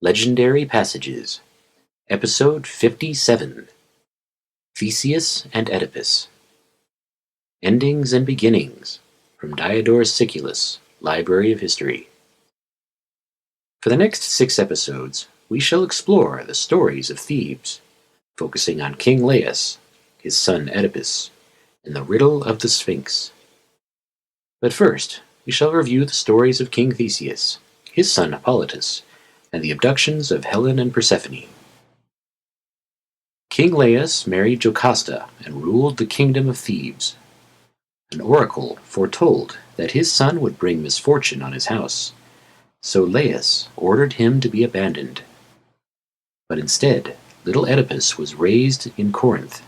Legendary Passages, Episode 57, Theseus and Oedipus. Endings and Beginnings, from Diodorus Siculus, Library of History. For the next 6 episodes, we shall explore the stories of Thebes, focusing on King Laius, his son Oedipus, and the riddle of the Sphinx. But first, we shall review the stories of King Theseus, his son Hippolytus, and the abductions of Helen and Persephone. King Laius married Jocasta and ruled the kingdom of Thebes. An oracle foretold that his son would bring misfortune on his house, so Laius ordered him to be abandoned. But instead, little Oedipus was raised in Corinth,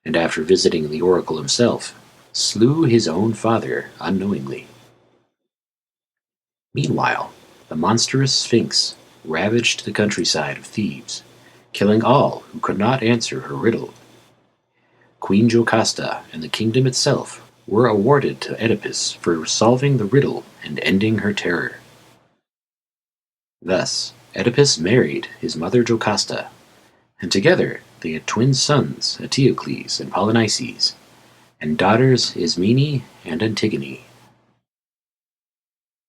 and after visiting the oracle himself, slew his own father unknowingly. Meanwhile, the monstrous Sphinx ravaged the countryside of Thebes, killing all who could not answer her riddle. Queen Jocasta and the kingdom itself were awarded to Oedipus for solving the riddle and ending her terror. Thus, Oedipus married his mother Jocasta, and together they had twin sons, Eteocles and Polynices, and daughters Ismene and Antigone.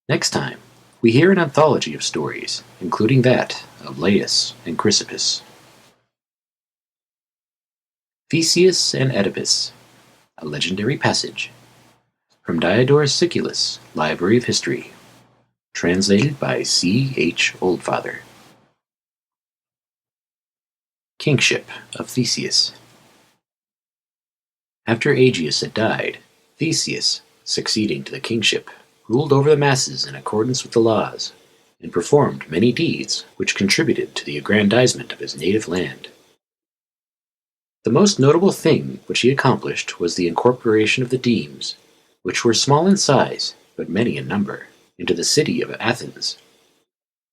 Next time, we hear an anthology of stories, including that of Laius and Chrysippus. Theseus and Oedipus, a legendary passage, from Diodorus Siculus, Library of History, translated by C. H. Oldfather. Kingship of Theseus. After Aegeus had died, Theseus, succeeding to the kingship, ruled over the masses in accordance with the laws, and performed many deeds which contributed to the aggrandizement of his native land. The most notable thing which he accomplished was the incorporation of the Thebes, which were small in size, but many in number, into the city of Athens.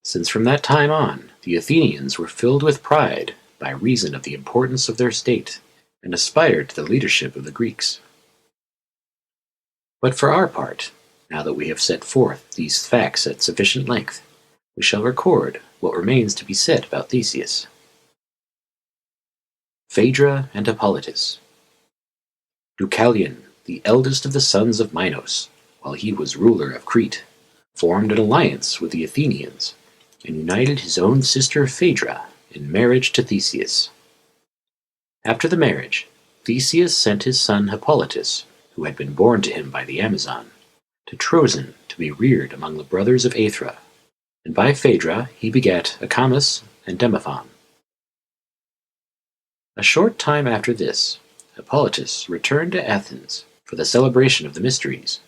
Since from that time on, the Athenians were filled with pride by reason of the importance of their state, and aspired to the leadership of the Greeks. But for our part, now that we have set forth these facts at sufficient length, we shall record what remains to be said about Theseus. Phaedra and Hippolytus. Deucalion, the eldest of the sons of Minos, while he was ruler of Crete, formed an alliance with the Athenians, and united his own sister Phaedra in marriage to Theseus. After the marriage, Theseus sent his son Hippolytus, who had been born to him by the Amazon, to Troezen to be reared among the brothers of Aethra, and by Phaedra he begat Acamas and Demophon. A short time after this, Hippolytus returned to Athens for the celebration of the mysteries,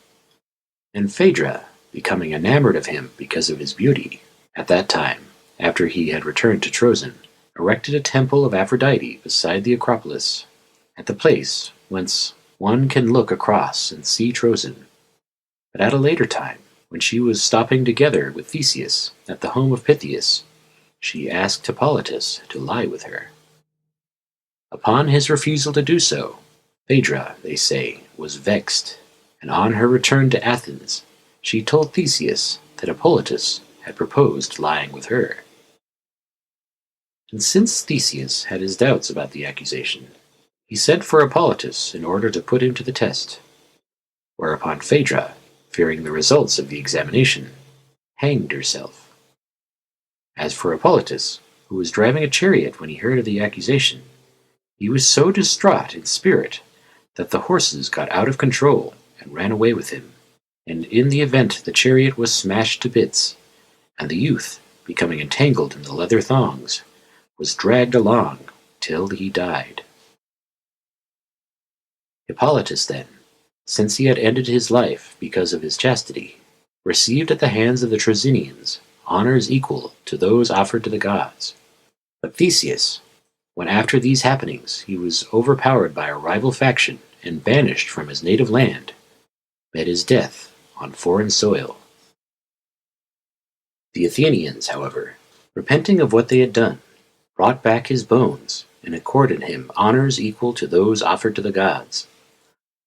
and Phaedra, becoming enamored of him because of his beauty, at that time, after he had returned to Troezen, erected a temple of Aphrodite beside the Acropolis, at the place whence one can look across and see Troezen. But at a later time, when she was stopping together with Theseus at the home of Pythias, she asked Hippolytus to lie with her. Upon his refusal to do so, Phaedra, they say, was vexed, and on her return to Athens, she told Theseus that Hippolytus had proposed lying with her. And since Theseus had his doubts about the accusation, he sent for Hippolytus in order to put him to the test, whereupon Phaedra, fearing the results of the examination, hanged herself. As for Hippolytus, who was driving a chariot when he heard of the accusation, he was so distraught in spirit that the horses got out of control and ran away with him, and in the event the chariot was smashed to bits, and the youth, becoming entangled in the leather thongs, was dragged along till he died. Hippolytus, then, since he had ended his life because of his chastity, received at the hands of the Troezenians honors equal to those offered to the gods. But Theseus, when after these happenings he was overpowered by a rival faction and banished from his native land, met his death on foreign soil. The Athenians, however, repenting of what they had done, brought back his bones and accorded him honors equal to those offered to the gods.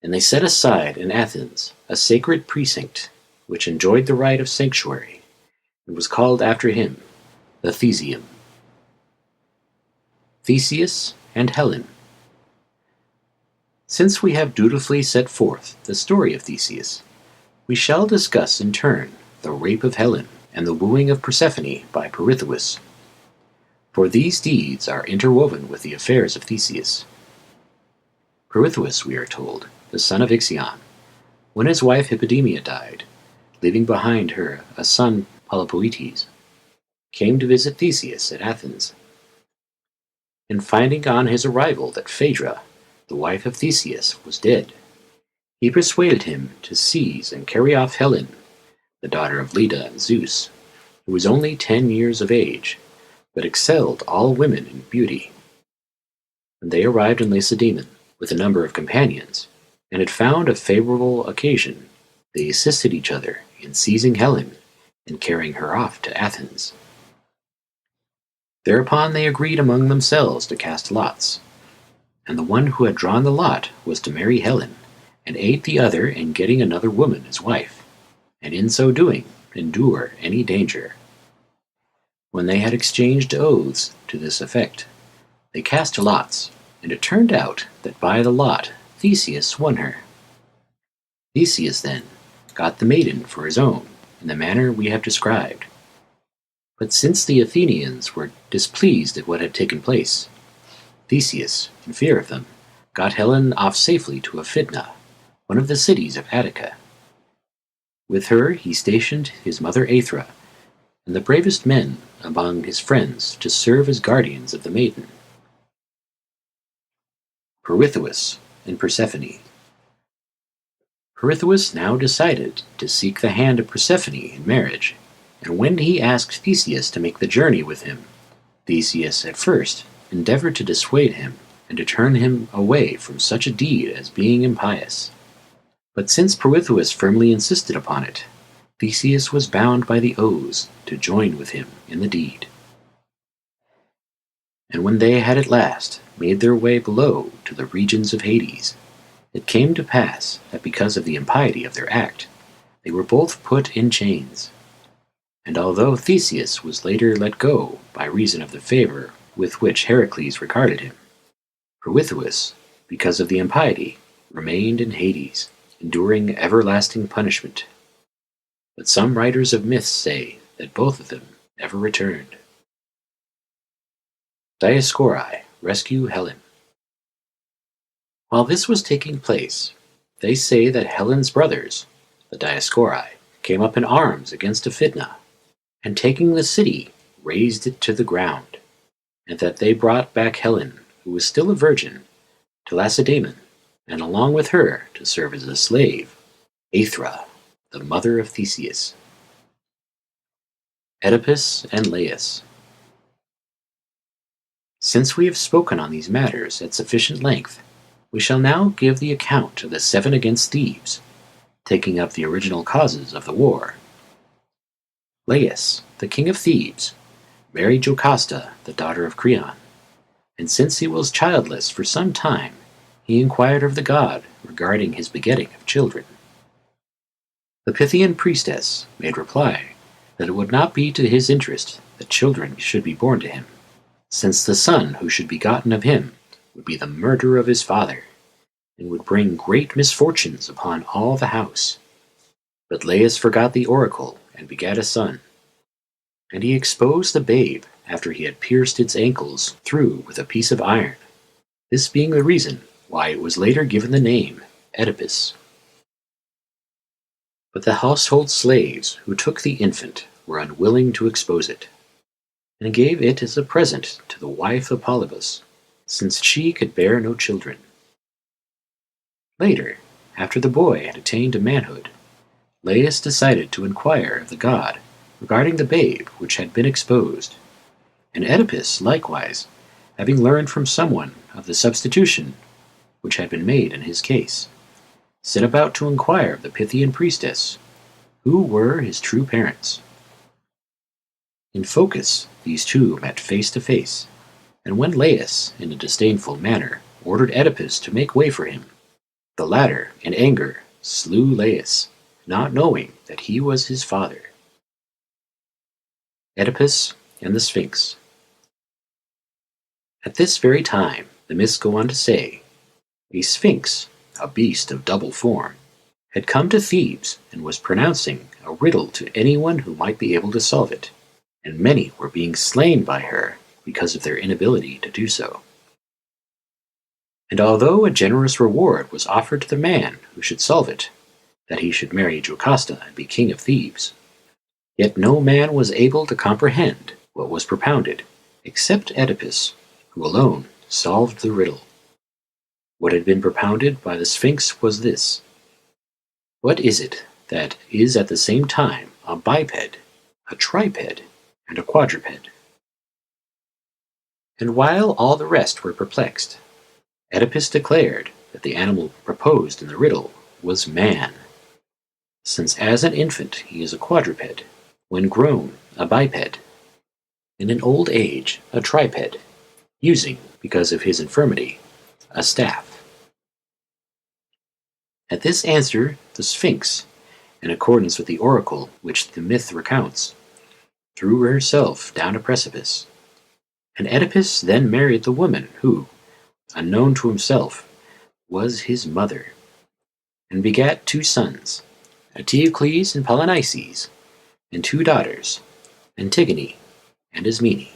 And they set aside in Athens a sacred precinct which enjoyed the right of sanctuary, and was called after him the Theseum. Theseus and Helen. Since we have dutifully set forth the story of Theseus, we shall discuss in turn the rape of Helen and the wooing of Persephone by Pirithous. For these deeds are interwoven with the affairs of Theseus. Pirithous, we are told, the son of Ixion, when his wife Hippodamia died, leaving behind her a son Hippolytus, came to visit Theseus at Athens. And finding on his arrival that Phaedra, the wife of Theseus, was dead, he persuaded him to seize and carry off Helen, the daughter of Leda and Zeus, who was only 10 years of age, but excelled all women in beauty. When they arrived in Lacedaemon with a number of companions, and had found a favorable occasion, they assisted each other in seizing Helen and carrying her off to Athens. Thereupon they agreed among themselves to cast lots, and the one who had drawn the lot was to marry Helen, and aid the other in getting another woman as wife, and in so doing endure any danger. When they had exchanged oaths to this effect, they cast lots, and it turned out that by the lot Theseus won her. Theseus, then, got the maiden for his own, in the manner we have described. But since the Athenians were displeased at what had taken place, Theseus, in fear of them, got Helen off safely to Aphidna, one of the cities of Attica. With her he stationed his mother Aethra, and the bravest men among his friends to serve as guardians of the maiden. Pirithous and Persephone. Pirithous now decided to seek the hand of Persephone in marriage, and when he asked Theseus to make the journey with him, Theseus at first endeavored to dissuade him and to turn him away from such a deed as being impious. But since Pirithous firmly insisted upon it, Theseus was bound by the oaths to join with him in the deed. And when they had at last made their way below to the regions of Hades, it came to pass that because of the impiety of their act, they were both put in chains. And although Theseus was later let go by reason of the favor with which Heracles regarded him, Pirithous, because of the impiety, remained in Hades, enduring everlasting punishment. But some writers of myths say that both of them never returned. Dioscuri rescue Helen. While this was taking place, they say that Helen's brothers, the Dioscuri, came up in arms against Aphidna, and taking the city, razed it to the ground, and that they brought back Helen, who was still a virgin, to Lacedaemon, and along with her to serve as a slave, Aethra, the mother of Theseus. Oedipus and Laius. Since we have spoken on these matters at sufficient length, we shall now give the account of the 7 against Thebes, taking up the original causes of the war. Laius, the king of Thebes, married Jocasta, the daughter of Creon, and since he was childless for some time, he inquired of the god regarding his begetting of children. The Pythian priestess made reply that it would not be to his interest that children should be born to him, since the son who should be gotten of him would be the murder of his father, and would bring great misfortunes upon all the house. But Laius forgot the oracle and begat a son, and he exposed the babe after he had pierced its ankles through with a piece of iron, this being the reason why it was later given the name Oedipus. But the household slaves who took the infant were unwilling to expose it, and gave it as a present to the wife of Polybus, since she could bear no children. Later, after the boy had attained to manhood, Laius decided to inquire of the god regarding the babe which had been exposed, and Oedipus likewise, having learned from someone of the substitution which had been made in his case, set about to inquire of the Pythian priestess who were his true parents. In Phocis, these two met face to face, and when Laius, in a disdainful manner, ordered Oedipus to make way for him, the latter, in anger, slew Laius, not knowing that he was his father. Oedipus and the Sphinx. At this very time, the myths go on to say, a Sphinx, a beast of double form, had come to Thebes and was pronouncing a riddle to anyone who might be able to solve it, and many were being slain by her because of their inability to do so. And although a generous reward was offered to the man who should solve it, that he should marry Jocasta and be king of Thebes, yet no man was able to comprehend what was propounded, except Oedipus, who alone solved the riddle. What had been propounded by the Sphinx was this: what is it that is at the same time a biped, a triped, and a quadruped? And while all the rest were perplexed, Oedipus declared that the animal proposed in the riddle was man, since as an infant he is a quadruped, when grown a biped, and in old age a triped, using, because of his infirmity, a staff. At this answer, the Sphinx, in accordance with the oracle which the myth recounts, threw herself down a precipice, and Oedipus then married the woman who, unknown to himself, was his mother, and begat 2 sons, Eteocles and Polynices, and 2 daughters, Antigone and Ismene.